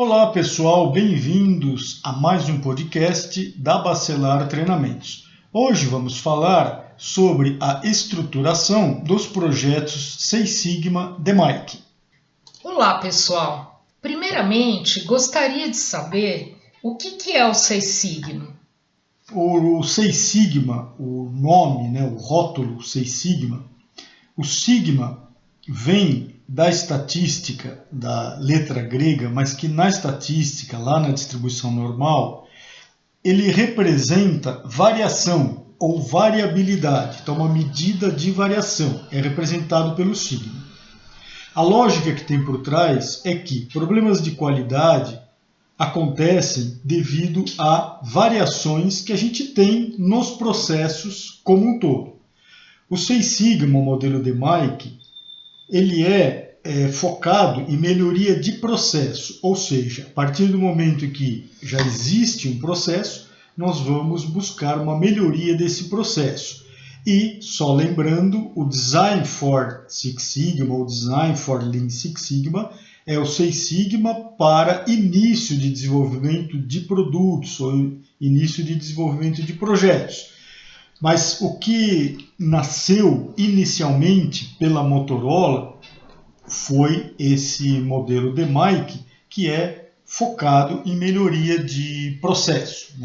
Olá pessoal, bem-vindos a mais um podcast da Bacelar Treinamentos. Hoje vamos falar sobre a estruturação dos projetos Seis Sigma DMAIC. Olá pessoal, primeiramente gostaria de saber o que é o Seis Sigma. O Seis Sigma, o nome, o rótulo Seis Sigma, o Sigma vem da estatística da letra grega, mas que na estatística, lá na distribuição normal, ele representa variação ou variabilidade, então uma medida de variação, é representado pelo sigma. A lógica que tem por trás é que problemas de qualidade acontecem devido a variações que a gente tem nos processos como um todo. O Seis Sigma, o modelo DMAIC, ele é focado em melhoria de processo, ou seja, a partir do momento em que já existe um processo, nós vamos buscar uma melhoria desse processo. E, só lembrando, o Design for Six Sigma, ou Design for Lean Six Sigma, é o Seis Sigma para início de desenvolvimento de produtos, ou início de desenvolvimento de projetos. Mas o que nasceu inicialmente pela Motorola foi esse modelo DMAIC, que é focado em melhoria de processo,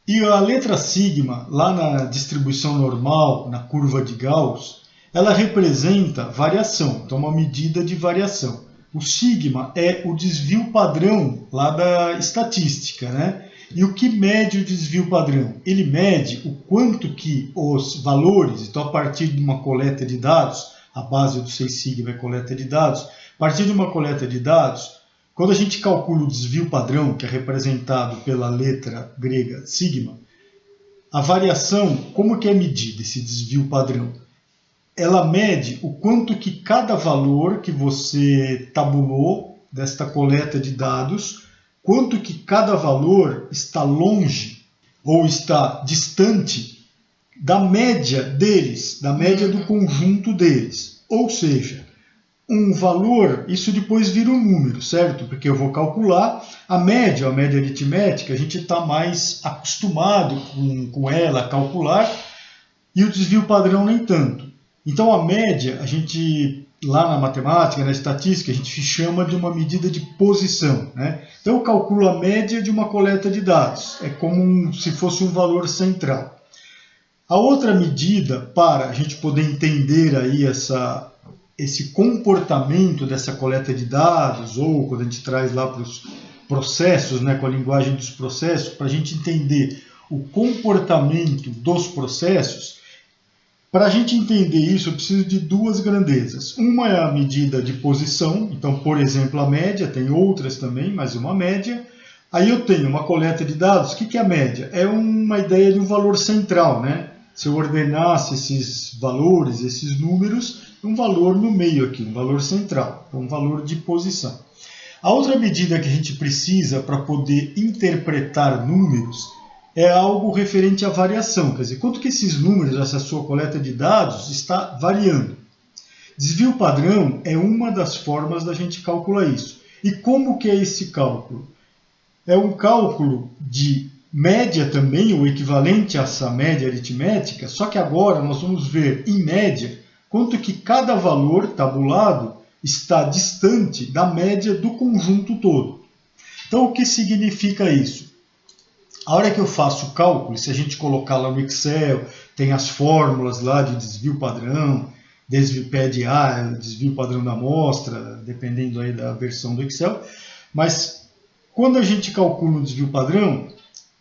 E a letra sigma, lá na distribuição normal, na curva de Gauss, ela representa variação, então uma medida de variação. O sigma é o desvio padrão lá da estatística, E o que mede o desvio padrão? Ele mede o quanto que os valores, então a partir de uma coleta de dados, a base do Seis Sigma é coleta de dados, a partir de uma coleta de dados, quando a gente calcula o desvio padrão, que é representado pela letra grega sigma, a variação, como que é medida esse desvio padrão? Ela mede o quanto que cada valor que você tabulou desta coleta de dados, quanto que cada valor está longe ou está distante da média deles, da média do conjunto deles. Ou seja, um valor, isso depois vira um número, certo? Porque eu vou calcular a média aritmética, a gente está mais acostumado com ela a calcular, e o desvio padrão nem tanto. Então a média, a gente, lá na matemática, na estatística, a gente chama de uma medida de posição. Então eu calculo a média de uma coleta de dados, é como se fosse um valor central. A outra medida, para a gente poder entender aí esse comportamento dessa coleta de dados, ou quando a gente traz lá para os processos, com a linguagem dos processos, para a gente entender o comportamento dos processos. Para a gente entender isso, eu preciso de duas grandezas. Uma é a medida de posição, então, por exemplo, a média, tem outras também, mas uma média. Aí eu tenho uma coleta de dados. O que é a média? É uma ideia de um valor central, Se eu ordenasse esses valores, esses números, um valor no meio aqui, um valor central, um valor de posição. A outra medida que a gente precisa para poder interpretar números é algo referente à variação, quer dizer, quanto que esses números, essa sua coleta de dados, está variando. Desvio padrão é uma das formas da gente calcular isso. E como que é esse cálculo? É um cálculo de média também, o equivalente a essa média aritmética, só que agora nós vamos ver, em média, quanto que cada valor tabulado está distante da média do conjunto todo. Então, o que significa isso? A hora que eu faço o cálculo, se a gente colocar lá no Excel, tem as fórmulas lá de desvio padrão, desvio PDA, desvio padrão da amostra, dependendo aí da versão do Excel, mas quando a gente calcula o desvio padrão,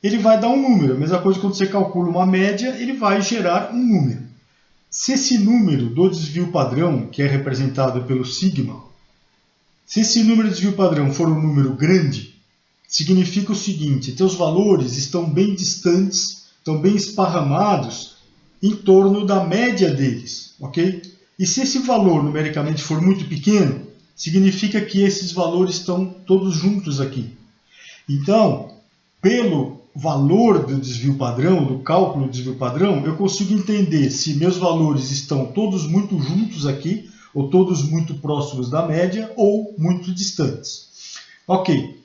ele vai dar um número. A mesma coisa quando você calcula uma média, ele vai gerar um número. Se esse número do desvio padrão, que é representado pelo sigma, se esse número de desvio padrão for um número grande, significa o seguinte: teus valores estão bem distantes, estão bem esparramados em torno da média deles, ok? E se esse valor numericamente for muito pequeno, significa que esses valores estão todos juntos aqui. Então, pelo valor do desvio padrão, do cálculo do desvio padrão, eu consigo entender se meus valores estão todos muito juntos aqui, ou todos muito próximos da média, ou muito distantes. Ok.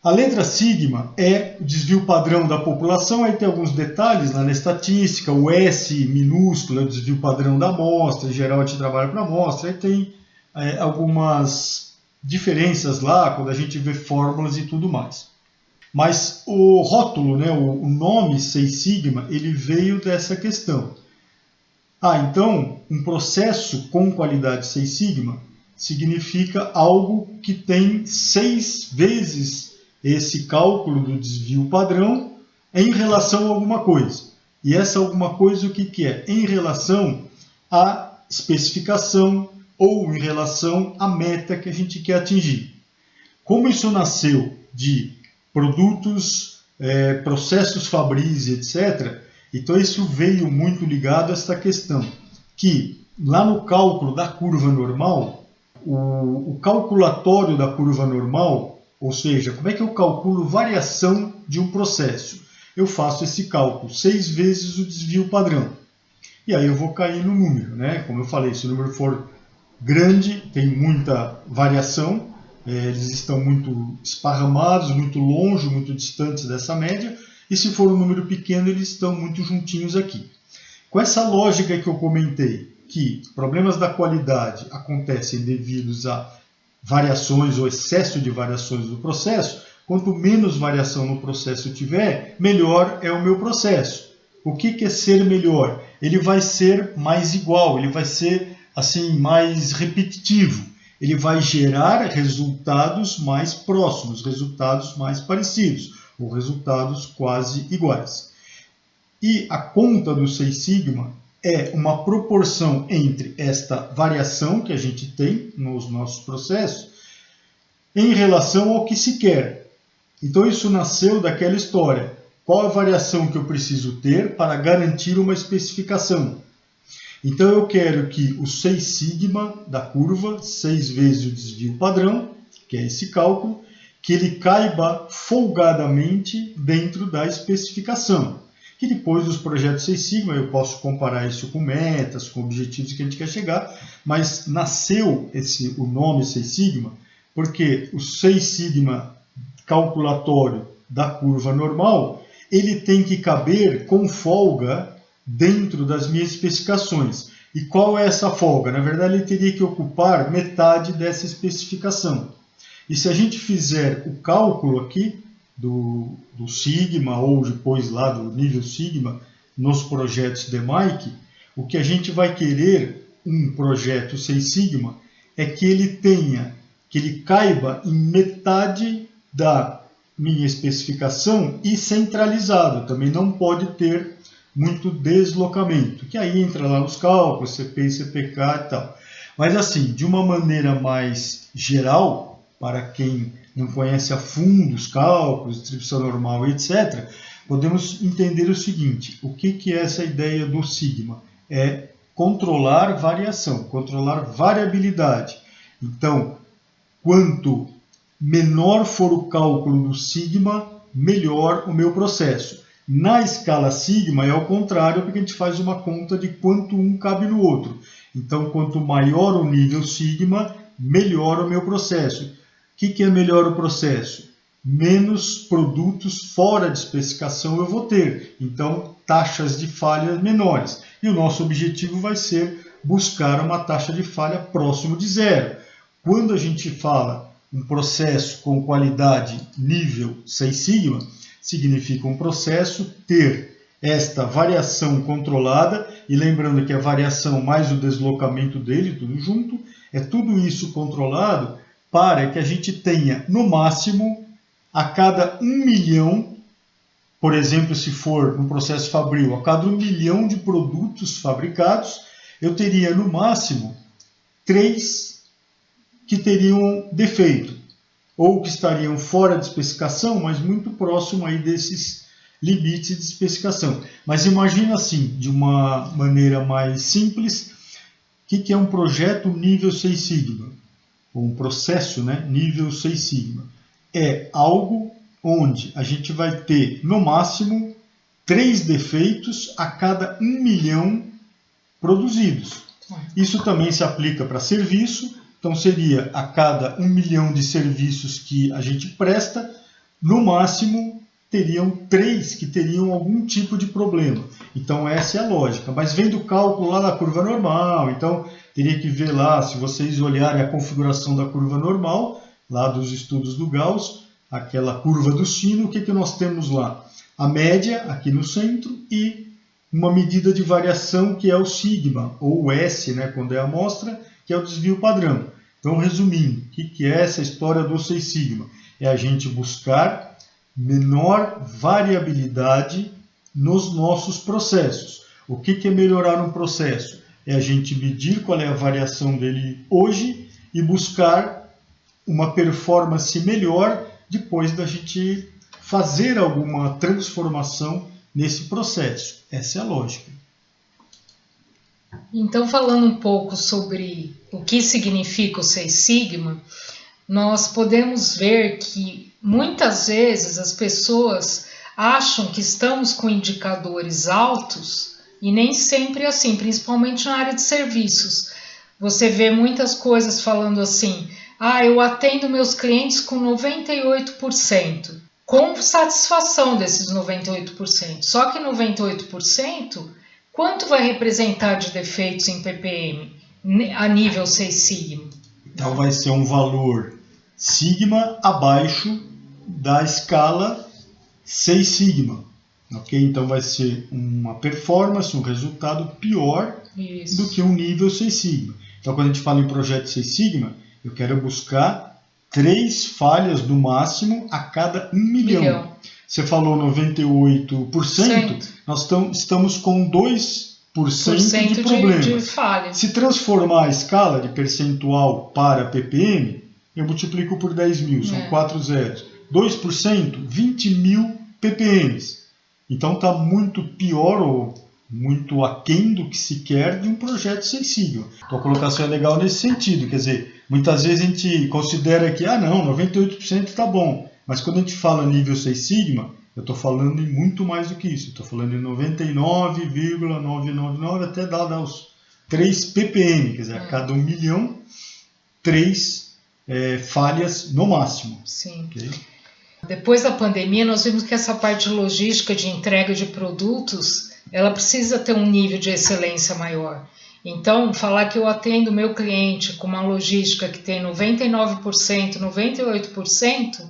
A letra sigma é o desvio padrão da população, aí tem alguns detalhes lá na estatística, o S minúsculo é o desvio padrão da amostra, em geral a gente trabalha para amostra, aí tem algumas diferenças lá quando a gente vê fórmulas e tudo mais. Mas o rótulo, né, o nome 6 sigma, ele veio dessa questão. Então, um processo com qualidade 6 sigma significa algo que tem 6 vezes esse cálculo do desvio padrão em relação a alguma coisa. E essa alguma coisa o que é? Em relação à especificação ou em relação à meta que a gente quer atingir. Como isso nasceu de produtos, processos Fabris, etc., então isso veio muito ligado a esta questão, que lá no cálculo da curva normal, o calculatório da curva normal, ou seja, como é que eu calculo variação de um processo? Eu faço esse cálculo 6 vezes o desvio padrão. E aí eu vou cair no número, né? Como eu falei, se o número for grande, tem muita variação, eles estão muito esparramados, muito longe, muito distantes dessa média, e se for um número pequeno, eles estão muito juntinhos aqui. Com essa lógica que eu comentei, que problemas da qualidade acontecem devido a variações ou excesso de variações do processo, quanto menos variação no processo eu tiver, melhor é o meu processo. O que é ser melhor? Ele vai ser mais igual, ele vai ser assim mais repetitivo, ele vai gerar resultados mais próximos, resultados mais parecidos, ou resultados quase iguais. E a conta do 6 sigma é uma proporção entre esta variação que a gente tem nos nossos processos em relação ao que se quer. Então isso nasceu daquela história. Qual a variação que eu preciso ter para garantir uma especificação? Então eu quero que o 6 sigma da curva, 6 vezes o desvio padrão, que é esse cálculo, que ele caiba folgadamente dentro da especificação. Que depois dos projetos 6 sigma eu posso comparar isso com metas, com objetivos que a gente quer chegar, mas nasceu o nome 6 sigma porque o 6 sigma calculatório da curva normal, ele tem que caber com folga dentro das minhas especificações. E qual é essa folga? Na verdade, ele teria que ocupar metade dessa especificação. E se a gente fizer o cálculo aqui do sigma ou depois lá do nível sigma nos projetos DMAIC, o que a gente vai querer um projeto 6 sigma é que ele caiba em metade da minha especificação e centralizado. Também não pode ter muito deslocamento, que aí entra lá nos cálculos, CP, CPK e tal. Mas assim, de uma maneira mais geral, para quem não conhece a fundo os cálculos, distribuição normal, etc., podemos entender o seguinte: o que é essa ideia do sigma? É controlar variação, controlar variabilidade. Então, quanto menor for o cálculo do sigma, melhor o meu processo. Na escala sigma é ao contrário, porque a gente faz uma conta de quanto um cabe no outro. Então, quanto maior o nível sigma, melhor o meu processo. O que é melhor o processo? Menos produtos fora de especificação eu vou ter. Então, taxas de falha menores. E o nosso objetivo vai ser buscar uma taxa de falha próximo de zero. Quando a gente fala um processo com qualidade nível 6 sigma, significa um processo ter esta variação controlada, e lembrando que a variação mais o deslocamento dele, tudo junto, é tudo isso controlado para que a gente tenha, no máximo, a cada 1 milhão, por exemplo, se for um processo fabril, a cada 1 milhão de produtos fabricados, eu teria, no máximo, 3 que teriam defeito, ou que estariam fora de especificação, mas muito próximo aí desses limites de especificação. Mas imagina assim, de uma maneira mais simples, o que é um projeto nível 6 sigma? Ou um processo, né, nível 6 sigma. É algo onde a gente vai ter, no máximo, 3 defeitos a cada 1 milhão produzidos. Isso também se aplica para serviço, Então seria a cada 1 milhão de serviços que a gente presta, no máximo teriam 3 que teriam algum tipo de problema. Então essa é a lógica. Mas vem do cálculo lá da curva normal, então teria que ver lá, se vocês olharem a configuração da curva normal, lá dos estudos do Gauss, aquela curva do sino, o que nós temos lá? A média aqui no centro e uma medida de variação que é o sigma, ou o S, né, quando é a amostra, que é o desvio padrão. Então, resumindo, o que é essa história do 6 sigma? É a gente buscar menor variabilidade nos nossos processos. O que é melhorar um processo? É a gente medir qual é a variação dele hoje e buscar uma performance melhor depois da gente fazer alguma transformação nesse processo. Essa é a lógica. Então, falando um pouco sobre o que significa o 6 sigma, nós podemos ver que muitas vezes as pessoas acham que estamos com indicadores altos e nem sempre é assim, principalmente na área de serviços. Você vê muitas coisas falando assim, eu atendo meus clientes com 98%, com satisfação desses 98%. Só que 98%, quanto vai representar de defeitos em ppm a nível 6 sigma? Então vai ser um valor sigma abaixo da escala 6 sigma. Ok? Então vai ser uma performance, um resultado pior do que um nível 6 sigma. Então quando a gente fala em projeto 6 sigma, eu quero buscar 3 falhas no máximo a cada 1 milhão. Você falou 98%, nós estamos com 2% de problemas. De falha. Se transformar a escala de percentual para ppm, eu multiplico por 10 mil, são 4 zeros. 2%, 20 mil ppms. Então está muito pior ou muito aquém do que se quer de um projeto 6 sigma. Então a colocação é legal nesse sentido, quer dizer, muitas vezes a gente considera que, 98% está bom, mas quando a gente fala nível 6 sigma, eu estou falando em muito mais do que isso, estou falando em 99,999 até dar os 3 ppm, quer dizer, a cada 1 milhão, 3 falhas no máximo. Sim. Okay? Depois da pandemia, nós vimos que essa parte de logística de entrega de produtos, ela precisa ter um nível de excelência maior. Então, falar que eu atendo meu cliente com uma logística que tem 99%, 98%,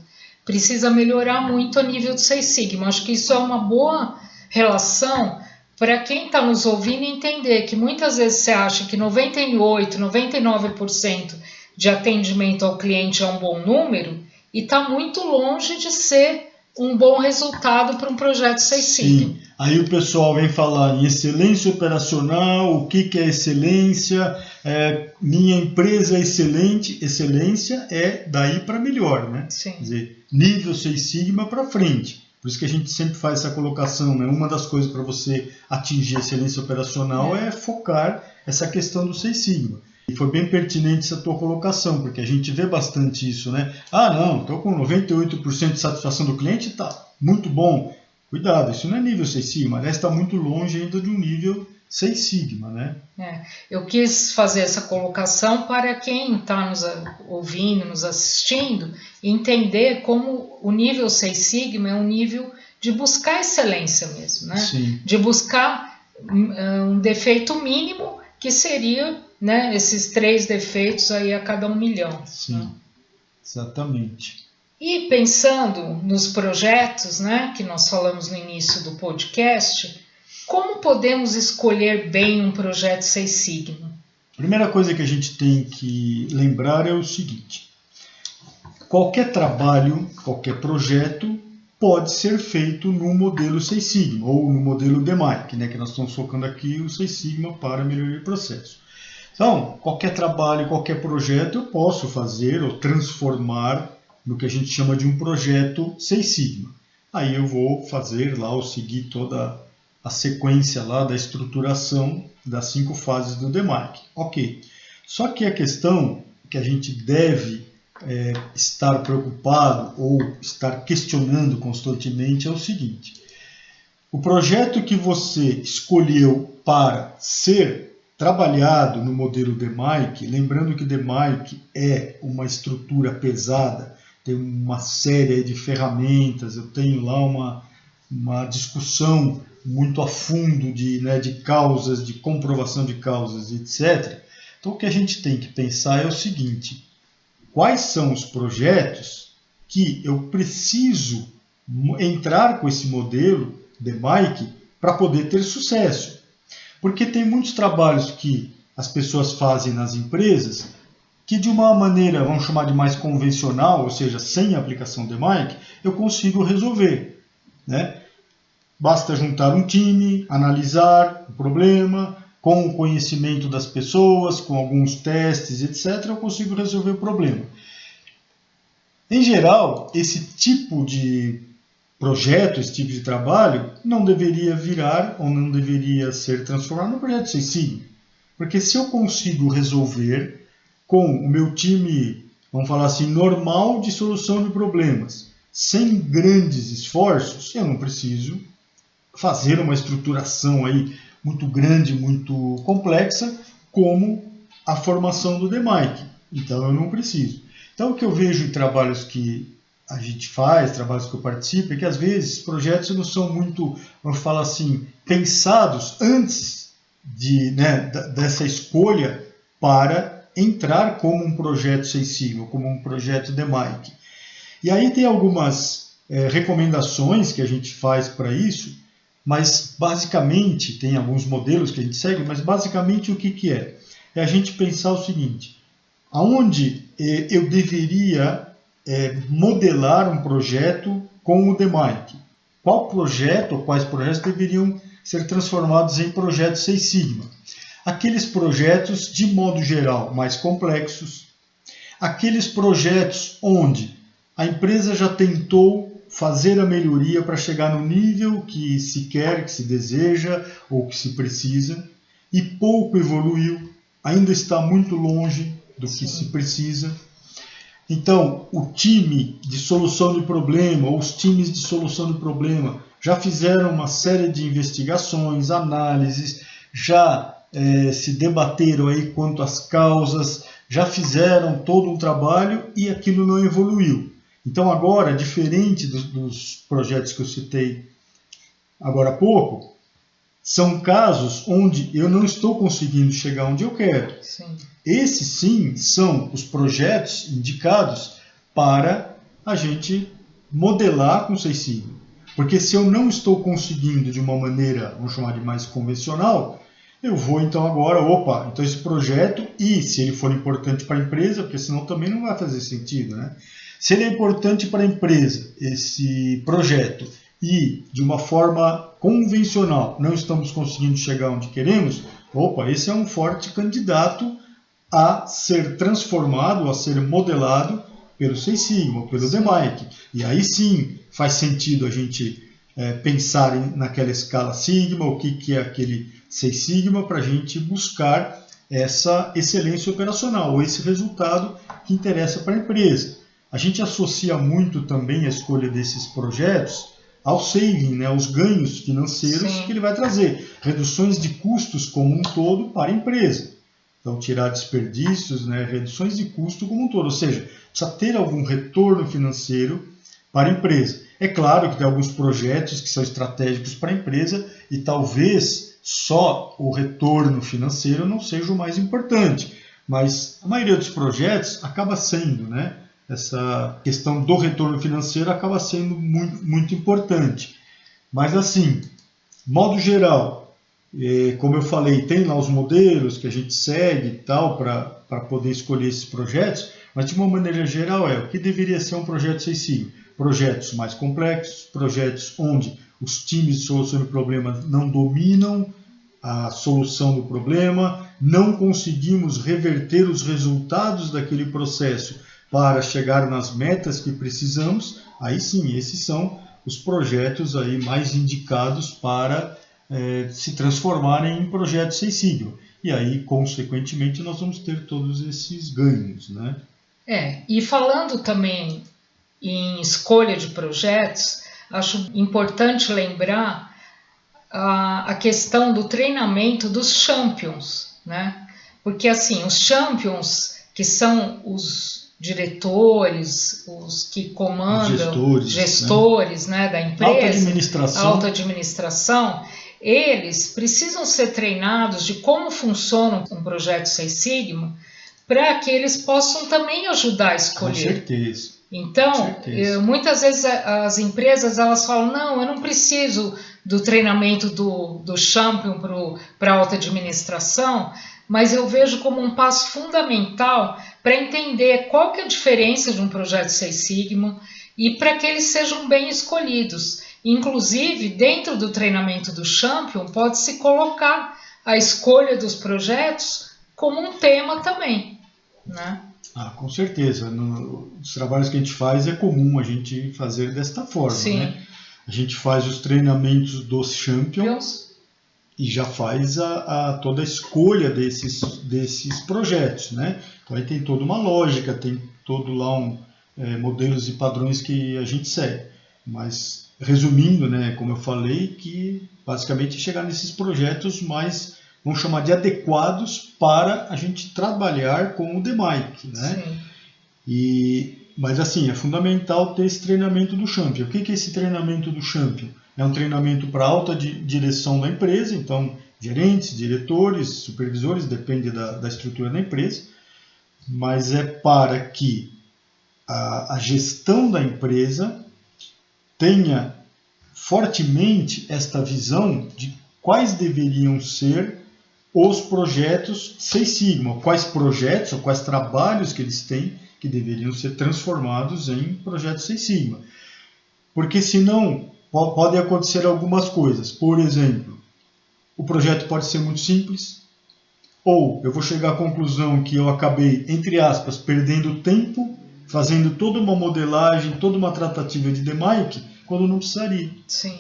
precisa melhorar muito a nível de 6 sigma. Acho que isso é uma boa relação para quem está nos ouvindo entender que muitas vezes você acha que 98%, 99% de atendimento ao cliente é um bom número e está muito longe de ser um bom resultado para um projeto 6 sigma. Sim. Aí o pessoal vem falar em excelência operacional, o que é excelência, minha empresa é excelente, excelência é daí para melhor, né? Sim. Quer dizer, nível 6 sigma para frente. Por isso que a gente sempre faz essa colocação, né? Uma das coisas para você atingir excelência operacional é focar essa questão do 6 sigma. E foi bem pertinente essa tua colocação, porque a gente vê bastante isso, né? Estou com 98% de satisfação do cliente, tá muito bom. Cuidado, isso não é nível 6 sigma, aliás, está muito longe ainda de um nível 6 sigma, né? Eu quis fazer essa colocação para quem está nos ouvindo, nos assistindo, entender como o nível 6 sigma é um nível de buscar excelência mesmo, né? Sim. De buscar um defeito mínimo, que seria, né, esses 3 defeitos aí a cada 1 milhão. Sim, né? Exatamente. E pensando nos projetos, né, que nós falamos no início do podcast, como podemos escolher bem um projeto 6 sigma? A primeira coisa que a gente tem que lembrar é o seguinte: qualquer trabalho, qualquer projeto pode ser feito no modelo 6 sigma ou no modelo DMAIC, né, que nós estamos focando aqui o 6 sigma para melhoria de processo. Então, qualquer trabalho, qualquer projeto eu posso fazer ou transformar no que a gente chama de um projeto 6 sigma. Aí eu vou fazer lá ou seguir toda a sequência lá da estruturação das 5 fases do DMAIC. Ok. Só que a questão que a gente deve estar preocupado ou estar questionando constantemente é o seguinte: o projeto que você escolheu para ser trabalhado no modelo DMAIC, lembrando que DMAIC é uma estrutura pesada, tem uma série de ferramentas, eu tenho lá uma discussão muito a fundo de causas, de comprovação de causas, etc. Então o que a gente tem que pensar é o seguinte: quais são os projetos que eu preciso entrar com esse modelo DMAIC para poder ter sucesso? Porque tem muitos trabalhos que as pessoas fazem nas empresas que de uma maneira, vamos chamar de mais convencional, ou seja, sem aplicação DMAIC, eu consigo resolver, né? Basta juntar um time, analisar o problema, com o conhecimento das pessoas, com alguns testes, etc., eu consigo resolver o problema. Em geral, esse tipo de projeto, esse tipo de trabalho, não deveria virar ou não deveria ser transformado no projeto Six Sigma. Porque se eu consigo resolver com o meu time, vamos falar assim, normal de solução de problemas, sem grandes esforços, eu não preciso fazer uma estruturação aí muito grande, muito complexa, como a formação do DMAIC. Então eu não preciso. Então o que eu vejo em trabalhos que a gente faz, trabalhos que eu participo, é que às vezes projetos não são muito, vamos falar assim, pensados antes dessa escolha para entrar como um projeto Six Sigma, como um projeto DMAIC. E aí tem algumas recomendações que a gente faz para isso, mas basicamente, tem alguns modelos que a gente segue, mas basicamente o que é? É a gente pensar o seguinte: aonde eu deveria modelar um projeto com o DMAIC? Qual projeto ou quais projetos deveriam ser transformados em projetos Six Sigma? Aqueles projetos, de modo geral, mais complexos, aqueles projetos onde a empresa já tentou fazer a melhoria para chegar no nível que se quer, que se deseja ou que se precisa, e pouco evoluiu, ainda está muito longe do que se precisa. Então, o time de solução de problema, ou os times de solução de problema, já fizeram uma série de investigações, análises, já se debateram aí quanto às causas, já fizeram todo um trabalho e aquilo não evoluiu. Então agora, diferente dos projetos que eu citei agora há pouco, são casos onde eu não estou conseguindo chegar onde eu quero. Sim. Esses sim são os projetos indicados para a gente modelar com Six Sigma. Porque se eu não estou conseguindo de uma maneira, vamos chamar de mais convencional, eu vou então agora, então esse projeto, e se ele for importante para a empresa, porque senão também não vai fazer sentido, né? Se ele é importante para a empresa, esse projeto, e de uma forma convencional não estamos conseguindo chegar onde queremos, esse é um forte candidato a ser transformado, a ser modelado pelo Six Sigma, pelo DMAIC. E aí sim faz sentido a gente pensar naquela escala Sigma, o que é aquele Six Sigma, para a gente buscar essa excelência operacional, ou esse resultado que interessa para a empresa. A gente associa muito também a escolha desses projetos ao saving, aos ganhos financeiros que ele vai trazer, reduções de custos como um todo para a empresa. Então, tirar desperdícios, reduções de custo como um todo, ou seja, precisa ter algum retorno financeiro para a empresa. É claro que tem alguns projetos que são estratégicos para a empresa e talvez só o retorno financeiro não seja o mais importante, mas a maioria dos projetos acaba sendo, essa questão do retorno financeiro acaba sendo muito, muito importante. Mas assim, modo geral, como eu falei, tem lá os modelos que a gente segue e tal para poder escolher esses projetos, mas de uma maneira geral o que deveria ser um projeto Six Sigma? Projetos mais complexos, projetos onde os times de solução de problemas não dominam a solução do problema, não conseguimos reverter os resultados daquele processo para chegar nas metas que precisamos. Aí sim, esses são os projetos aí mais indicados para se transformarem em projetos Six Sigma. E aí, consequentemente, nós vamos ter todos esses ganhos, E falando também em escolha de projetos, acho importante lembrar a questão do treinamento dos champions. né? Porque assim, os champions, que são os diretores, os que comandam, gestores, né, da empresa, alta administração, eles precisam ser treinados de como funciona um projeto Seis Sigma, para que eles possam também ajudar a escolher. Com certeza. Então, muitas vezes as empresas elas falam, não, eu não preciso do treinamento do champion para a alta administração, mas eu vejo como um passo fundamental para entender qual que é a diferença de um projeto Seis Sigma e para que eles sejam bem escolhidos. Inclusive, dentro do treinamento do champion, pode-se colocar a escolha dos projetos como um tema também, né? Com certeza. Nos trabalhos que a gente faz é comum a gente fazer desta forma. Sim. Né? A gente faz os treinamentos dos champions e já faz toda a escolha desses projetos. Né? Então aí tem toda uma lógica, tem todo lá modelos e padrões que a gente segue. Mas resumindo, né, como eu falei, que basicamente chegar nesses projetos mais, vamos chamar de adequados para a gente trabalhar com o DMAIC, né? Mas assim, é fundamental ter esse treinamento do champion. O que é esse treinamento do champion? É um treinamento para alta direção da empresa, então gerentes, diretores, supervisores, depende da estrutura da empresa, mas é para que a gestão da empresa tenha fortemente esta visão de quais deveriam ser os projetos Seis Sigma, quais projetos ou quais trabalhos que eles têm que deveriam ser transformados em projetos Seis Sigma. Porque senão podem acontecer algumas coisas. Por exemplo, o projeto pode ser muito simples, ou eu vou chegar à conclusão que eu acabei, entre aspas, perdendo tempo, fazendo toda uma modelagem, toda uma tratativa de DMAIC, quando não precisaria. Sim.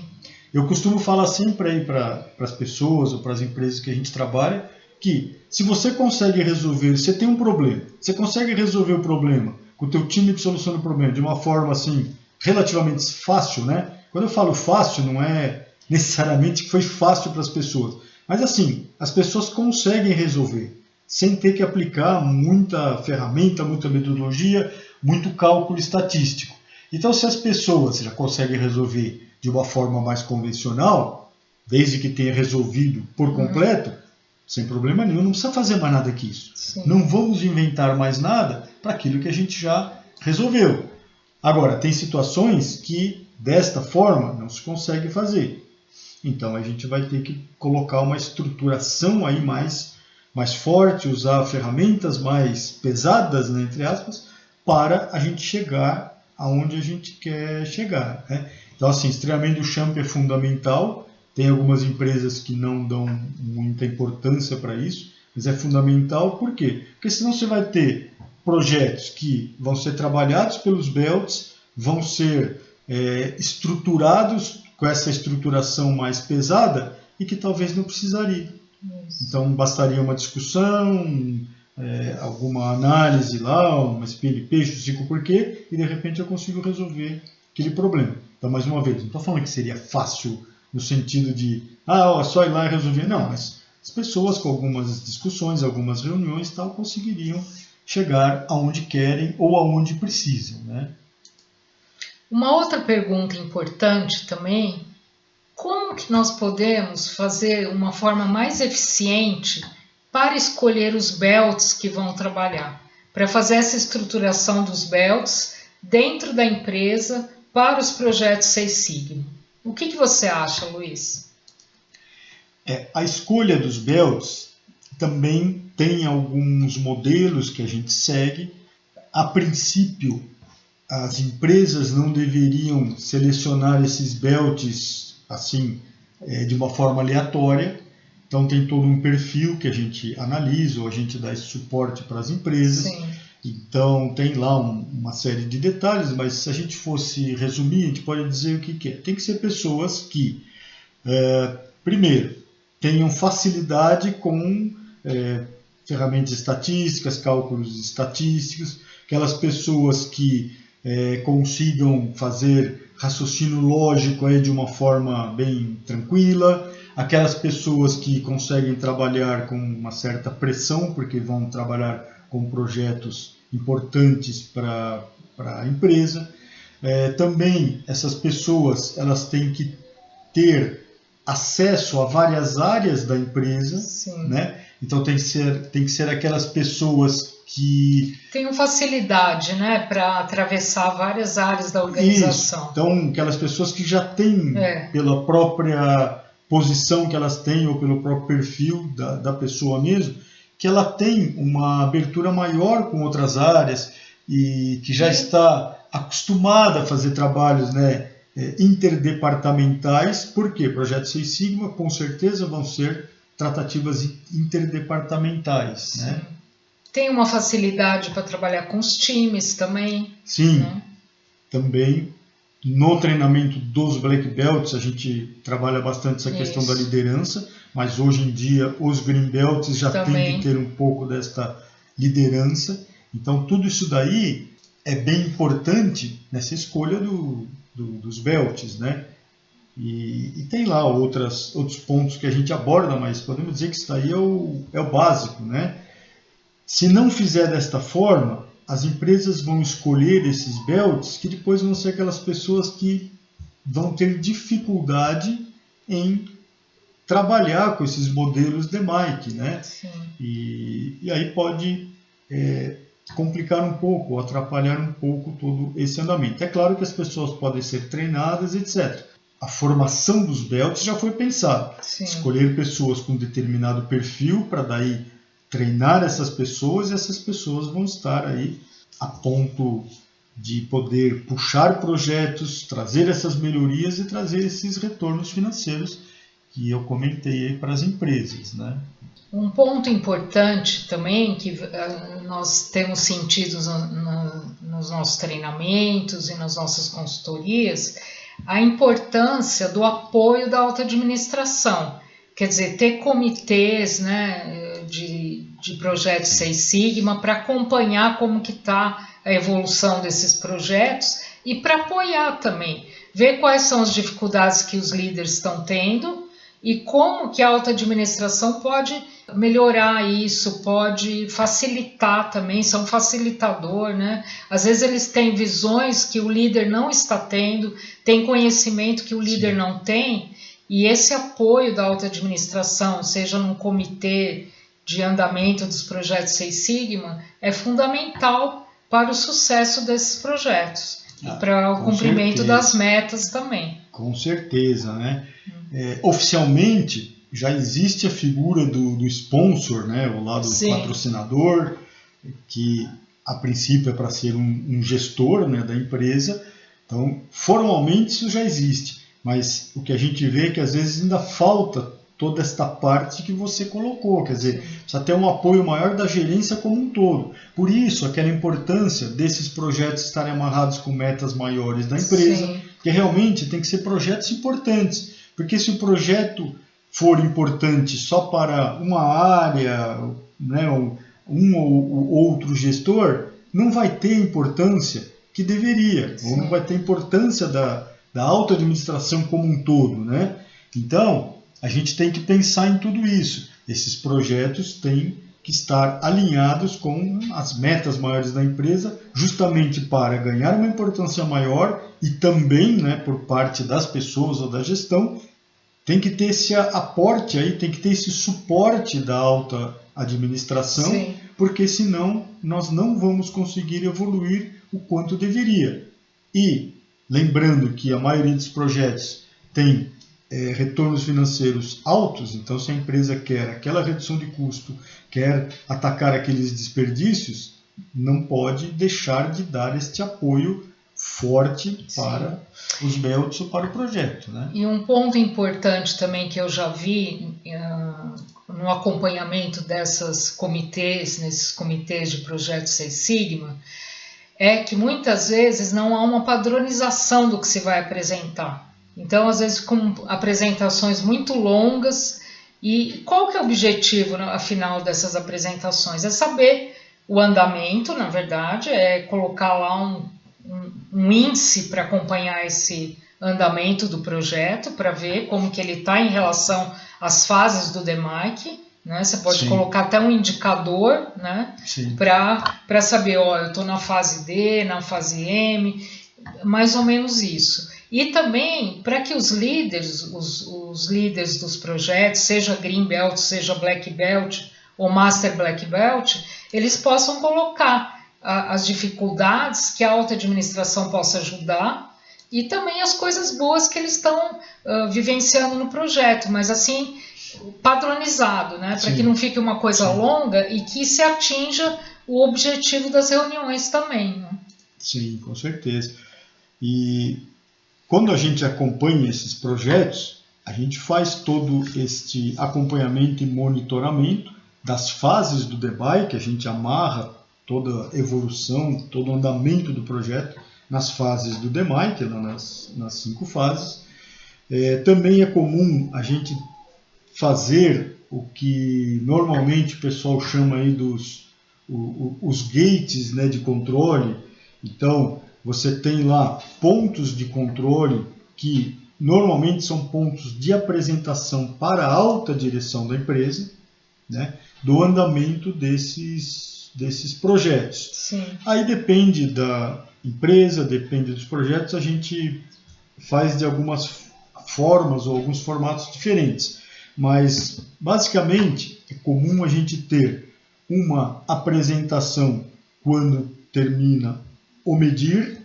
Eu costumo falar sempre aí para as pessoas ou para as empresas que a gente trabalha, que se você consegue resolver, você tem um problema, você consegue resolver o problema com o teu time que soluciona o problema de uma forma assim, relativamente fácil, né? Quando eu falo fácil, não é necessariamente que foi fácil para as pessoas, mas assim, as pessoas conseguem resolver, sem ter que aplicar muita ferramenta, muita metodologia, muito cálculo estatístico. Então, se as pessoas já conseguem resolver de uma forma mais convencional, desde que tenha resolvido por completo, sem problema nenhum, não precisa fazer mais nada que isso. Sim. Não vamos inventar mais nada para aquilo que a gente já resolveu. Agora, tem situações que desta forma não se consegue fazer. Então a gente vai ter que colocar uma estruturação aí mais forte, usar ferramentas mais pesadas, né, entre aspas, para a gente chegar aonde a gente quer chegar, né? Então, assim, esse treinamento do champion é fundamental. Tem algumas empresas que não dão muita importância para isso, mas é fundamental. Por quê? Porque senão você vai ter projetos que vão ser trabalhados pelos belts, vão ser estruturados com essa estruturação mais pesada e que talvez não precisaria. Isso. Então, bastaria uma discussão, alguma análise lá, uma espinha de peixe, 5 porquê, e de repente eu consigo resolver aquele problema. Então, mais uma vez, não estou falando que seria fácil no sentido de, só ir lá e resolver. Não, mas as pessoas com algumas discussões, algumas reuniões tal, conseguiriam chegar aonde querem ou aonde precisam, né? Uma outra pergunta importante também, como que nós podemos fazer uma forma mais eficiente para escolher os belts que vão trabalhar? Para fazer essa estruturação dos belts dentro da empresa para os projetos Seis Sigma. O que você acha, Luiz? A escolha dos belts também tem alguns modelos que a gente segue. A princípio, as empresas não deveriam selecionar esses belts assim, de uma forma aleatória. Então tem todo um perfil que a gente analisa, ou a gente dá esse suporte para as empresas. Sim. Então tem lá uma série de detalhes, mas se a gente fosse resumir, a gente pode dizer o que é. Tem que ser pessoas que, primeiro, tenham facilidade com ferramentas estatísticas, cálculos estatísticos, aquelas pessoas que consigam fazer raciocínio lógico aí de uma forma bem tranquila, aquelas pessoas que conseguem trabalhar com uma certa pressão, porque vão trabalhar com projetos importantes para a empresa. Também essas pessoas elas têm que ter acesso a várias áreas da empresa, né? Então tem que ser aquelas pessoas que tenham facilidade, né, para atravessar várias áreas da organização. Isso. Então, aquelas pessoas que já têm, pela própria posição que elas têm ou pelo próprio perfil da pessoa mesmo, que ela tem uma abertura maior com outras áreas e que já está acostumada a fazer trabalhos, né, interdepartamentais. Por quê? Projeto Seis Sigma, com certeza, vão ser tratativas interdepartamentais, né? Tem uma facilidade para trabalhar com os times também. Sim, né? Também no treinamento dos Black Belts a gente trabalha bastante essa questão da liderança, mas hoje em dia os Green Belts já têm que ter um pouco desta liderança. Então tudo isso daí é bem importante nessa escolha dos belts, né? E tem lá outros pontos que a gente aborda, mas podemos dizer que isso daí é o básico, né? Se não fizer desta forma, as empresas vão escolher esses belts que depois vão ser aquelas pessoas que vão ter dificuldade em trabalhar com esses modelos de Mike, né? E aí pode complicar um pouco, atrapalhar um pouco todo esse andamento. É claro que as pessoas podem ser treinadas, etc. A formação dos belts já foi pensada. Escolher pessoas com determinado perfil para daí treinar essas pessoas, e essas pessoas vão estar aí a ponto de poder puxar projetos, trazer essas melhorias e trazer esses retornos financeiros que eu comentei aí para as empresas, né? Um ponto importante também que nós temos sentido nos nossos treinamentos e nas nossas consultorias, a importância do apoio da alta administração. Quer dizer, ter comitês, né, de projetos Seis Sigma para acompanhar como que está a evolução desses projetos e para apoiar também, ver quais são as dificuldades que os líderes estão tendo e como que a alta administração pode melhorar isso, pode facilitar também, são facilitador, né? Às vezes eles têm visões que o líder não está tendo, tem conhecimento que o líder não tem, e esse apoio da alta administração, seja num comitê de andamento dos projetos Seis Sigma, é fundamental para o sucesso desses projetos e para o cumprimento das metas também. Com certeza, né? Oficialmente já existe a figura do sponsor, né? O lado patrocinador, que a princípio é para ser um gestor, né, da empresa. Então, formalmente isso já existe, mas o que a gente vê é que às vezes ainda falta toda esta parte que você colocou, quer dizer, precisa ter um apoio maior da gerência como um todo. Por isso, aquela importância desses projetos estarem amarrados com metas maiores da empresa, que realmente tem que ser projetos importantes, porque se o projeto for importante só para uma área, né, um ou outro gestor, não vai ter a importância que deveria, ou não vai ter importância da alta administração como um todo, né? Então, a gente tem que pensar em tudo isso. Esses projetos têm que estar alinhados com as metas maiores da empresa, justamente para ganhar uma importância maior e também, né, por parte das pessoas ou da gestão, tem que ter esse aporte aí, tem que ter esse suporte da alta administração, porque senão nós não vamos conseguir evoluir o quanto deveria. E lembrando que a maioria dos projetos tem retornos financeiros altos, então se a empresa quer aquela redução de custo, quer atacar aqueles desperdícios, não pode deixar de dar este apoio forte para os belts ou para o projeto, né? E um ponto importante também que eu já vi no acompanhamento nesses comitês de projeto Seis Sigma, é que muitas vezes não há uma padronização do que se vai apresentar. Então, às vezes, com apresentações muito longas, e qual que é o objetivo, afinal, dessas apresentações? É saber o andamento, na verdade, é colocar lá um índice para acompanhar esse andamento do projeto para ver como que ele está em relação às fases do DMAIC, né? Você pode colocar até um indicador, né? Para saber, eu estou na fase D, na fase M, mais ou menos isso. E também para que os líderes dos projetos, seja Green Belt, seja Black Belt ou Master Black Belt, eles possam colocar as dificuldades que a alta administração possa ajudar e também as coisas boas que eles estão vivenciando no projeto, mas assim, padronizado, né? Para que não fique uma coisa longa e que se atinja o objetivo das reuniões também. Né? Sim, com certeza. E quando a gente acompanha esses projetos, a gente faz todo este acompanhamento e monitoramento das fases do DBAI, que a gente amarra toda a evolução, todo o andamento do projeto nas fases do DMAI, que é nas 5 fases. Também é comum a gente fazer o que normalmente o pessoal chama aí os gates, né, de controle. Então, você tem lá pontos de controle que normalmente são pontos de apresentação para a alta direção da empresa, né, do andamento desses projetos. Sim. Aí depende da empresa, depende dos projetos, a gente faz de algumas formas ou alguns formatos diferentes. Mas, basicamente, é comum a gente ter uma apresentação quando termina o medir,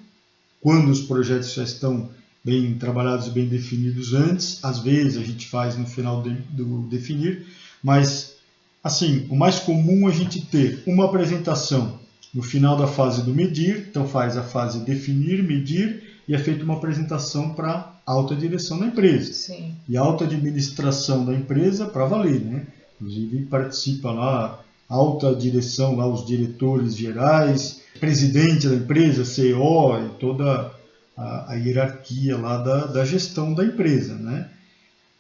quando os projetos já estão bem trabalhados e bem definidos antes. Às vezes a gente faz no final do definir, mas assim, o mais comum é a gente ter uma apresentação no final da fase do medir, então faz a fase definir, medir, e é feita uma apresentação para a alta direção da empresa. Sim. E a alta administração da empresa para valer, né? Inclusive participa lá a alta direção, lá os diretores gerais, presidente da empresa, CEO e toda a hierarquia lá da gestão da empresa, né?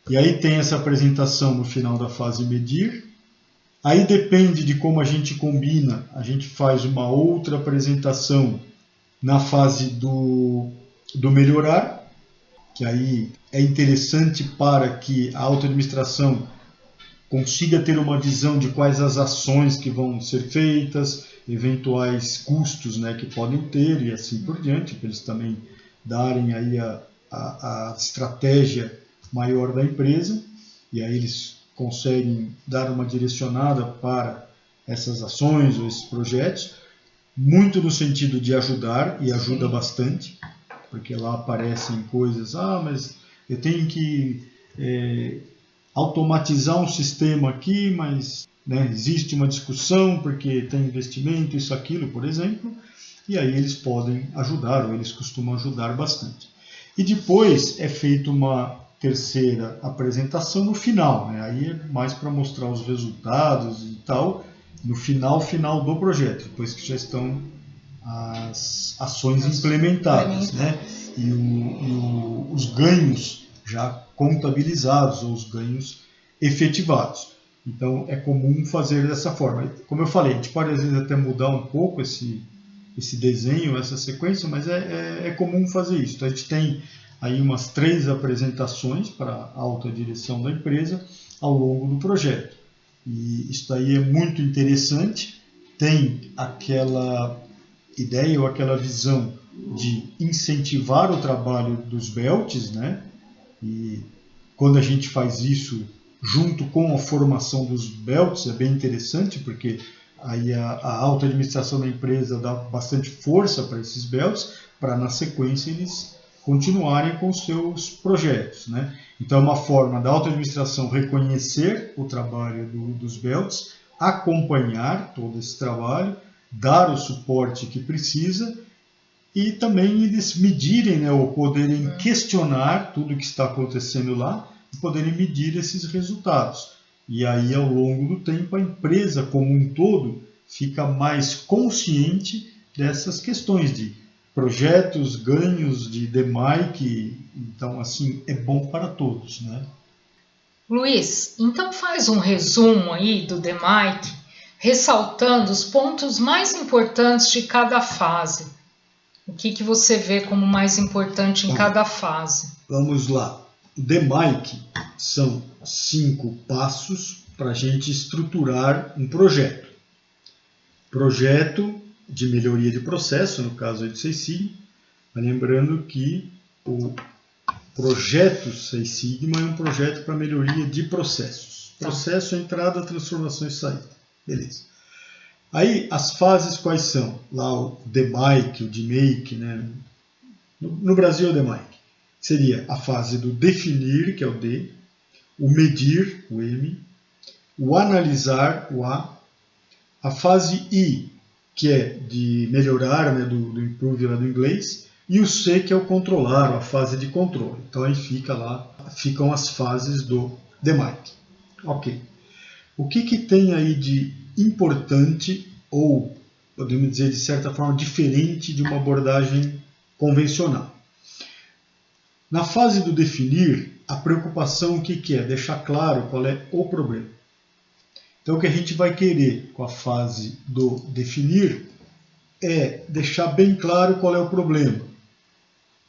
E aí tem essa apresentação no final da fase medir. Aí depende de como a gente combina, a gente faz uma outra apresentação na fase do melhorar, que aí é interessante para que a alta administração consiga ter uma visão de quais as ações que vão ser feitas, eventuais custos, né, que podem ter e assim por diante, para eles também darem aí a estratégia maior da empresa, e aí eles conseguem dar uma direcionada para essas ações ou esses projetos, muito no sentido de ajudar, e ajuda bastante, porque lá aparecem coisas, mas eu tenho que automatizar um sistema aqui, mas né, existe uma discussão porque tem investimento, isso, aquilo, por exemplo, e aí eles podem ajudar, ou eles costumam ajudar bastante. E depois é feita uma terceira apresentação no final, né? Aí é mais para mostrar os resultados e tal, no final do projeto, depois que já estão as ações implementadas, né? E os ganhos já contabilizados, ou os ganhos efetivados. Então é comum fazer dessa forma. Como eu falei, a gente pode às vezes até mudar um pouco esse desenho, essa sequência, mas é comum fazer isso. Então, a gente tem aí umas 3 apresentações para a alta direção da empresa ao longo do projeto. E isso aí é muito interessante, tem aquela ideia ou aquela visão de incentivar o trabalho dos belts, né? E quando a gente faz isso junto com a formação dos belts, é bem interessante, porque aí a alta administração da empresa dá bastante força para esses belts, para na sequência eles continuarem com os seus projetos, né? Então é uma forma da alta administração reconhecer o trabalho dos belts, acompanhar todo esse trabalho, dar o suporte que precisa e também eles medirem, né, ou poderem questionar tudo o que está acontecendo lá e poderem medir esses resultados. E aí, ao longo do tempo, a empresa como um todo fica mais consciente dessas questões de projetos, ganhos de DMAIC, então, assim, é bom para todos, né? Luiz, então faz um resumo aí do DMAIC, ressaltando os pontos mais importantes de cada fase. O que você vê como mais importante em cada fase? Vamos lá. O DMAIC são 5 passos para a gente estruturar um projeto. Projeto de melhoria de processo, no caso de Seis Sigma. Lembrando que o projeto Seis Sigma é um projeto para melhoria de processos. Processo, entrada, transformação e saída. Beleza. Aí, as fases quais são? Lá o DMAIC, o DMAIC, né? No Brasil é o DMAIC. Seria a fase do definir, que é o D, o medir, o M, o analisar, o A fase I, que é de melhorar, né, do improve lá do inglês, e o C, que é o controlar, a fase de controle. Então aí ficam as fases do DMAIC. Ok. O que tem aí de importante, ou podemos dizer de certa forma diferente de uma abordagem convencional? Na fase do definir, a preocupação o que é? Deixar claro qual é o problema. Então o que a gente vai querer com a fase do definir é deixar bem claro qual é o problema.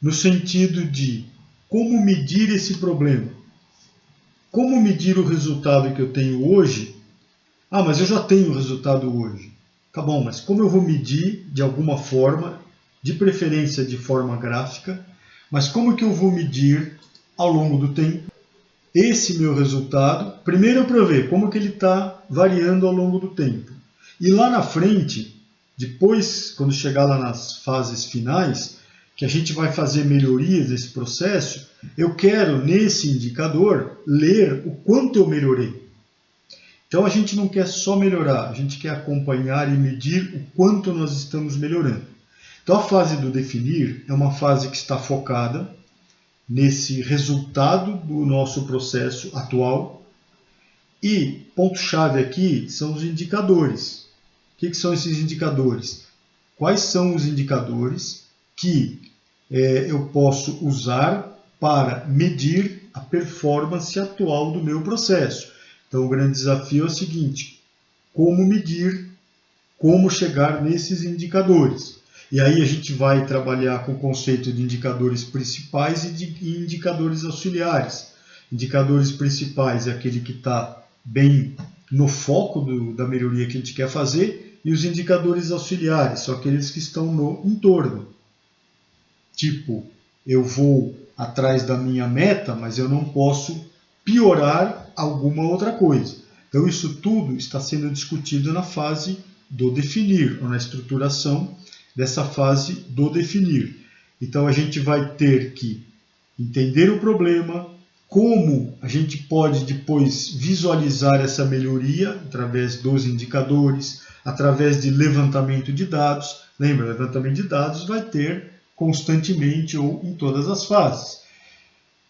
No sentido de como medir esse problema. Como medir o resultado que eu tenho hoje? Ah, mas eu já tenho o resultado hoje. Tá bom, mas como eu vou medir de alguma forma, de preferência de forma gráfica, mas como que eu vou medir ao longo do tempo esse meu resultado? Primeiro para eu ver como que ele está variando ao longo do tempo. E lá na frente, depois, quando chegar lá nas fases finais, que a gente vai fazer melhorias desse processo, eu quero, nesse indicador, ler o quanto eu melhorei. Então a gente não quer só melhorar, a gente quer acompanhar e medir o quanto nós estamos melhorando. Então a fase do definir é uma fase que está focada nesse resultado do nosso processo atual. E ponto-chave aqui são os indicadores. O que são esses indicadores? Quais são os indicadores que eu posso usar para medir a performance atual do meu processo? Então o grande desafio é o seguinte: como medir, como chegar nesses indicadores? E aí a gente vai trabalhar com o conceito de indicadores principais e de indicadores auxiliares. Indicadores principais é aquele que está bem no foco da melhoria que a gente quer fazer, e os indicadores auxiliares são aqueles que estão no entorno. Tipo, eu vou atrás da minha meta, mas eu não posso piorar alguma outra coisa. Então isso tudo está sendo discutido na fase do definir, ou na estruturação dessa fase do definir. Então a gente vai ter que entender o problema, como a gente pode depois visualizar essa melhoria através dos indicadores, através de levantamento de dados. Lembra, levantamento de dados vai ter constantemente ou em todas as fases.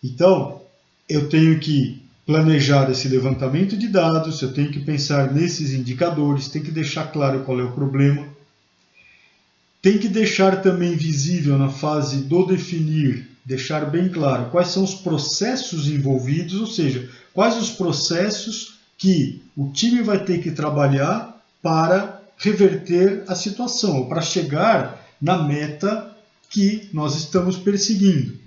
Então, eu tenho que planejar esse levantamento de dados, eu tenho que pensar nesses indicadores, tenho que deixar claro qual é o problema. Tem que deixar também visível na fase do definir, deixar bem claro quais são os processos envolvidos, ou seja, quais os processos que o time vai ter que trabalhar para reverter a situação, ou para chegar na meta que nós estamos perseguindo.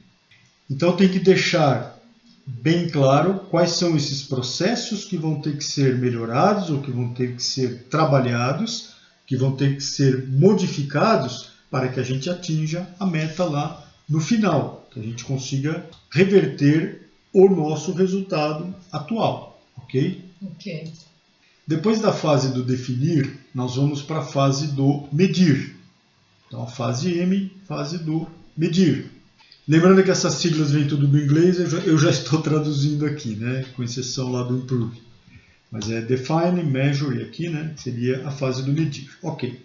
Então tem que deixar bem claro quais são esses processos que vão ter que ser melhorados ou que vão ter que ser trabalhados, que vão ter que ser modificados para que a gente atinja a meta lá no final, que a gente consiga reverter o nosso resultado atual, ok? Ok. Depois da fase do definir, nós vamos para a fase do medir. Então a fase M, fase do medir. Lembrando que essas siglas vêm tudo do inglês, eu já estou traduzindo aqui, né? Com exceção lá do improve. Mas é define, measure, e aqui, né, seria a fase do medir. Ok.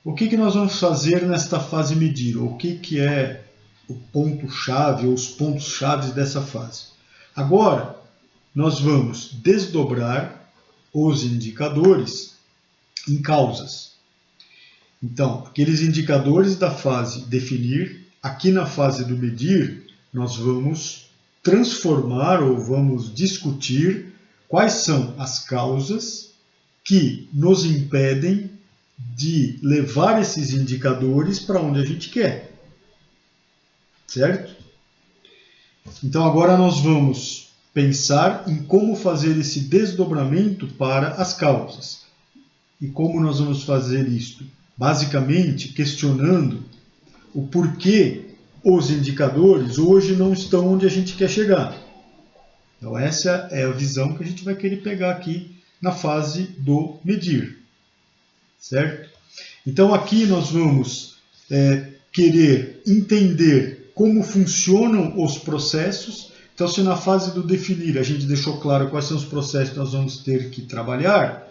O que nós vamos fazer nesta fase medir? O que é o ponto-chave ou os pontos-chave dessa fase? Agora, nós vamos desdobrar os indicadores em causas. Então, aqueles indicadores da fase definir, aqui na fase do medir, nós vamos transformar ou vamos discutir quais são as causas que nos impedem de levar esses indicadores para onde a gente quer. Certo? Então agora nós vamos pensar em como fazer esse desdobramento para as causas. E como nós vamos fazer isto? Basicamente questionando o porquê os indicadores hoje não estão onde a gente quer chegar. Então essa é a visão que a gente vai querer pegar aqui na fase do medir. Certo? Então aqui nós vamos querer entender como funcionam os processos. Então se na fase do definir a gente deixou claro quais são os processos que nós vamos ter que trabalhar,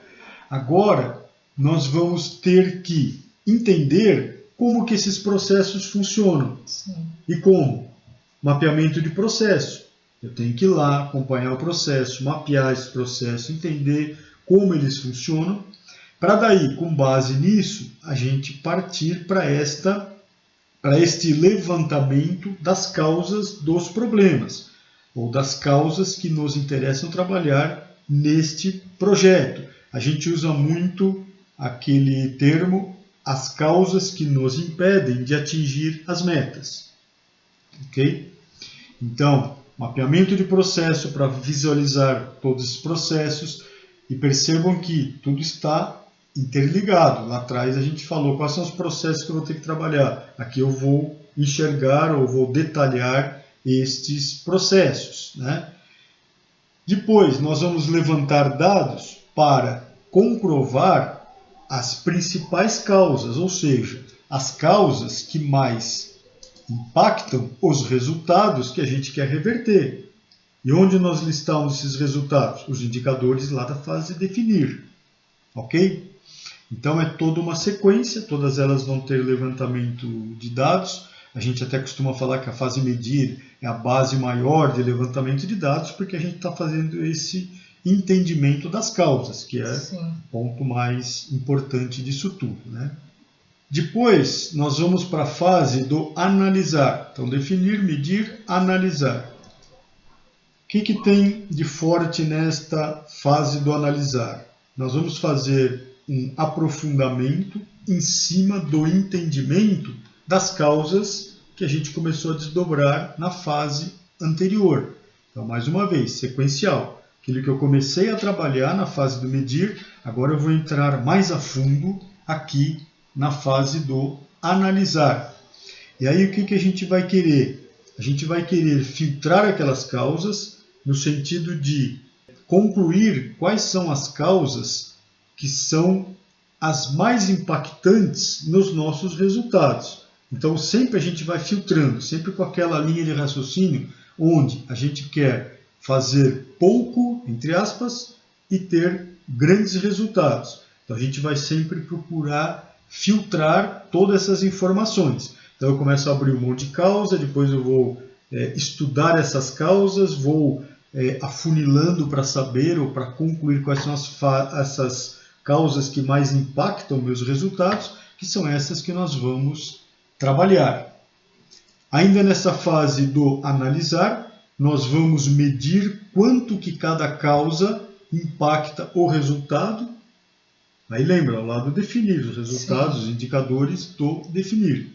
agora nós vamos ter que entender como que esses processos funcionam. Sim. E como? Mapeamento de processo. Eu tenho que ir lá, acompanhar o processo, mapear esse processo, entender como eles funcionam, para daí, com base nisso, a gente partir para este levantamento das causas dos problemas, ou das causas que nos interessam trabalhar neste projeto. A gente usa muito aquele termo, as causas que nos impedem de atingir as metas. Ok? Então, mapeamento de processo para visualizar todos esses processos, e percebam que tudo está interligado. Lá atrás a gente falou quais são os processos que eu vou ter que trabalhar. Aqui eu vou enxergar ou vou detalhar estes processos. Né? Depois nós vamos levantar dados para comprovar as principais causas, ou seja, as causas que mais impactam os resultados que a gente quer reverter. E onde nós listamos esses resultados? Os indicadores lá da fase definir. Ok? Então é toda uma sequência, todas elas vão ter levantamento de dados. A gente até costuma falar que a fase medir é a base maior de levantamento de dados, porque a gente está fazendo esse entendimento das causas, que é o ponto mais importante disso tudo. Né? Depois, nós vamos para a fase do analisar. Então, definir, medir, analisar. O que tem de forte nesta fase do analisar? Nós vamos fazer um aprofundamento em cima do entendimento das causas que a gente começou a desdobrar na fase anterior. Então, mais uma vez, sequencial. Aquilo que eu comecei a trabalhar na fase do medir, agora eu vou entrar mais a fundo aqui na fase do analisar. E aí o que a gente vai querer? A gente vai querer filtrar aquelas causas no sentido de concluir quais são as causas que são as mais impactantes nos nossos resultados. Então sempre a gente vai filtrando, sempre com aquela linha de raciocínio onde a gente quer fazer pouco, entre aspas, e ter grandes resultados. Então a gente vai sempre procurar filtrar todas essas informações. Então eu começo a abrir um monte de causa, depois eu vou estudar essas causas, vou afunilando para saber ou para concluir quais são essas causas que mais impactam meus resultados, que são essas que nós vamos trabalhar. Ainda nessa fase do analisar, nós vamos medir quanto que cada causa impacta o resultado. Aí lembra, ao lado definir os resultados, os indicadores do definir.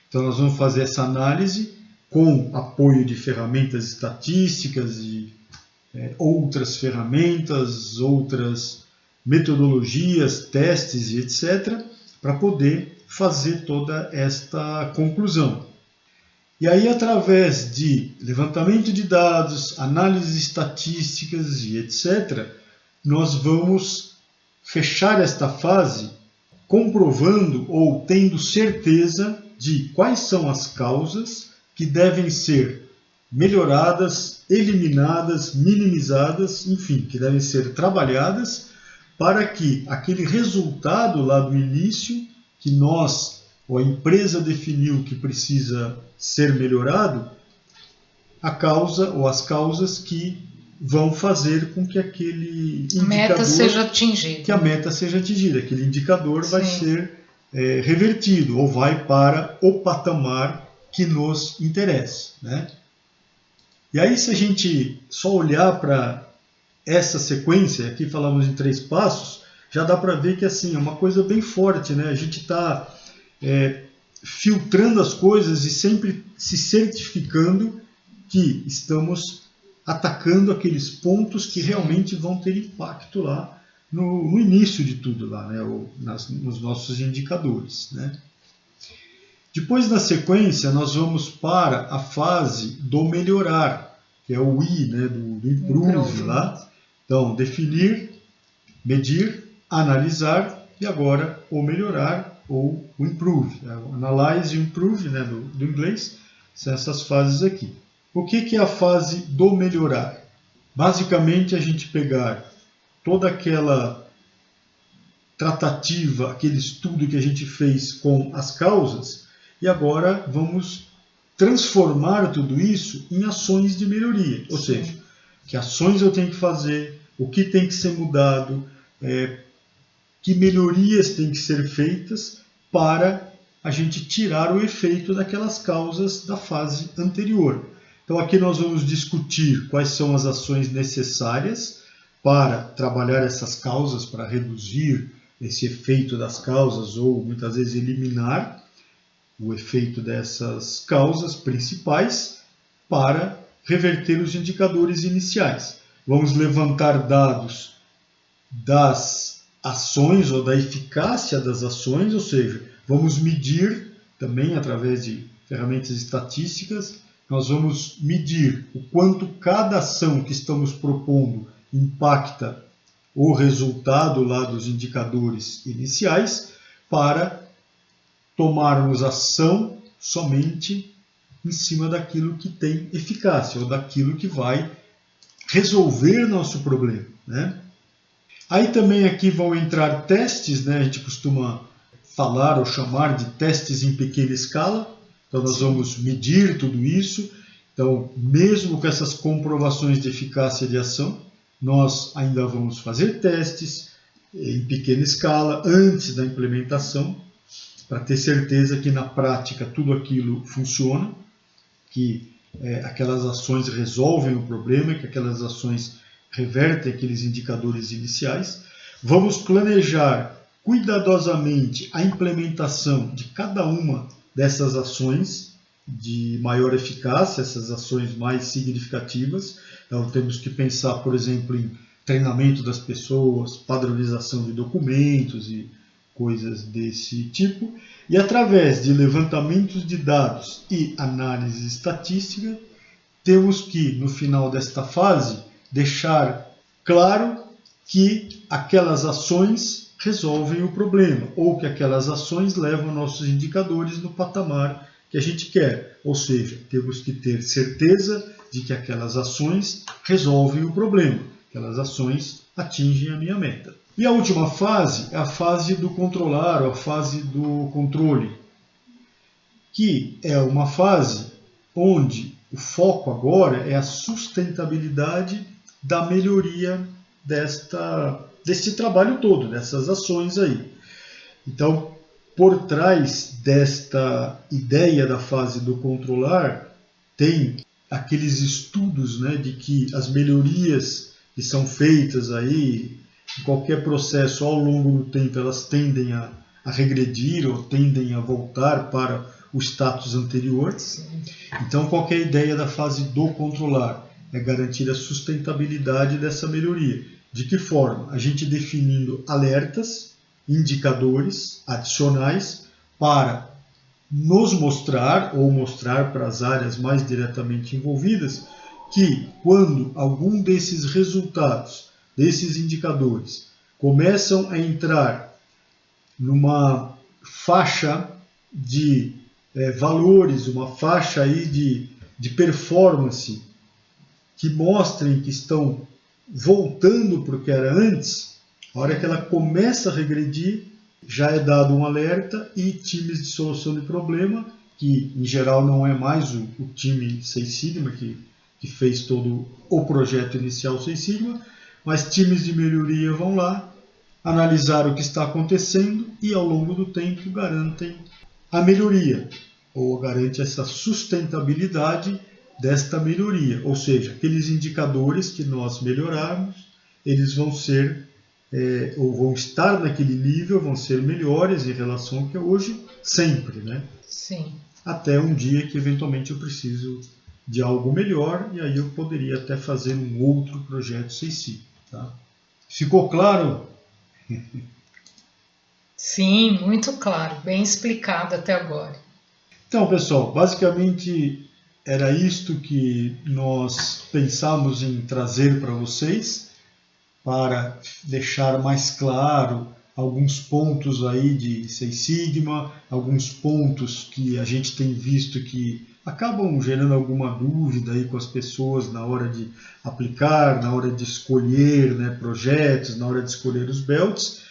Então nós vamos fazer essa análise com apoio de ferramentas estatísticas e outras ferramentas, outras metodologias, testes e etc., para poder fazer toda esta conclusão. E aí, através de levantamento de dados, análises estatísticas e etc., nós vamos fechar esta fase comprovando ou tendo certeza de quais são as causas que devem ser melhoradas, eliminadas, minimizadas, enfim, que devem ser trabalhadas para que aquele resultado lá do início que nós ou a empresa definiu que precisa ser melhorado, a causa ou as causas que vão fazer com que aquele indicador, meta seja atingida. Que a meta seja atingida, aquele indicador vai ser revertido ou vai para o patamar que nos interessa, né? E aí, se a gente só olhar para essa sequência, aqui falamos em 3 passos, já dá para ver que assim, é uma coisa bem forte, né? A gente está filtrando as coisas e sempre se certificando que estamos atacando aqueles pontos que realmente vão ter impacto lá no início de tudo, lá, né? Ou nos nossos indicadores, né? Depois, na sequência, nós vamos para a fase do melhorar, que é o I, né? do improve lá. Então, definir, medir, analisar e agora o melhorar ou o improve. O analyze e o improve, né, do inglês, são essas fases aqui. O que é a fase do melhorar? Basicamente, a gente pegar toda aquela tratativa, aquele estudo que a gente fez com as causas e agora vamos transformar tudo isso em ações de melhoria. Ou seja, que ações eu tenho que fazer, o que tem que ser mudado, que melhorias têm que ser feitas para a gente tirar o efeito daquelas causas da fase anterior. Então aqui nós vamos discutir quais são as ações necessárias para trabalhar essas causas, para reduzir esse efeito das causas ou muitas vezes eliminar o efeito dessas causas principais para reverter os indicadores iniciais. Vamos levantar dados das ações ou da eficácia das ações, ou seja, vamos medir também através de ferramentas estatísticas, nós vamos medir o quanto cada ação que estamos propondo impacta o resultado lá dos indicadores iniciais para tomarmos ação somente em cima daquilo que tem eficácia ou daquilo que vai resolver nosso problema, né? Aí também aqui vão entrar testes, né? A gente costuma falar ou chamar de testes em pequena escala. Então nós vamos medir tudo isso. Então, mesmo com essas comprovações de eficácia de ação, nós ainda vamos fazer testes em pequena escala antes da implementação, para ter certeza que na prática tudo aquilo funciona, que aquelas ações resolvem o problema, que aquelas ações revertem aqueles indicadores iniciais. Vamos planejar cuidadosamente a implementação de cada uma dessas ações de maior eficácia, essas ações mais significativas. Então temos que pensar, por exemplo, em treinamento das pessoas, padronização de documentos e coisas desse tipo. E através de levantamentos de dados e análise estatística, temos que, no final desta fase, deixar claro que aquelas ações resolvem o problema, ou que aquelas ações levam nossos indicadores no patamar que a gente quer. Ou seja, temos que ter certeza de que aquelas ações resolvem o problema, aquelas ações atingem a minha meta. E a última fase é a fase do controlar, ou a fase do controle, que é uma fase onde o foco agora é a sustentabilidade da melhoria deste trabalho todo, dessas ações aí. Então, por trás desta ideia da fase do controlar, tem aqueles estudos, né, de que as melhorias que são feitas aí, em qualquer processo ao longo do tempo, elas tendem a regredir ou tendem a voltar para o status anterior. Então, qual que é a ideia da fase do controlar? É garantir a sustentabilidade dessa melhoria. De que forma? A gente definindo alertas, indicadores adicionais para nos mostrar ou mostrar para as áreas mais diretamente envolvidas que quando algum desses resultados, desses indicadores, começam a entrar numa faixa de valores, uma faixa aí de performance que mostrem que estão voltando para o que era antes, a hora que ela começa a regredir, já é dado um alerta e times de solução de problema, que em geral não é mais o time Six Sigma que fez todo o projeto inicial Six Sigma, mas times de melhoria vão lá, analisar o que está acontecendo e ao longo do tempo garantem a melhoria, ou garante essa sustentabilidade desta melhoria, ou seja, aqueles indicadores que nós melhorarmos, eles vão ser ou vão estar naquele nível, vão ser melhores em relação ao que é hoje, sempre, né? Sim. Até um dia que eventualmente eu preciso de algo melhor e aí eu poderia até fazer um outro projeto Seis Sigma, tá? Ficou claro? Sim, muito claro, bem explicado até agora. Então, pessoal, basicamente era isto que nós pensamos em trazer para vocês, para deixar mais claro alguns pontos aí de Seis Sigma, alguns pontos que a gente tem visto que acabam gerando alguma dúvida aí com as pessoas na hora de aplicar, na hora de escolher, né, projetos, na hora de escolher os belts.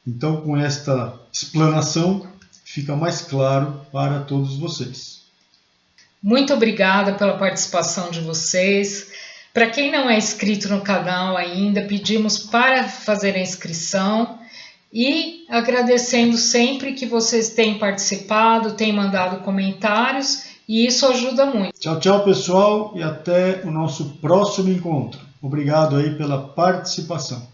Então, com esta explanação, fica mais claro para todos vocês. Muito obrigada pela participação de vocês. Para quem não é inscrito no canal ainda, pedimos para fazer a inscrição e agradecendo sempre que vocês têm participado, têm mandado comentários e isso ajuda muito. Tchau, tchau, pessoal, e até o nosso próximo encontro. Obrigado aí pela participação.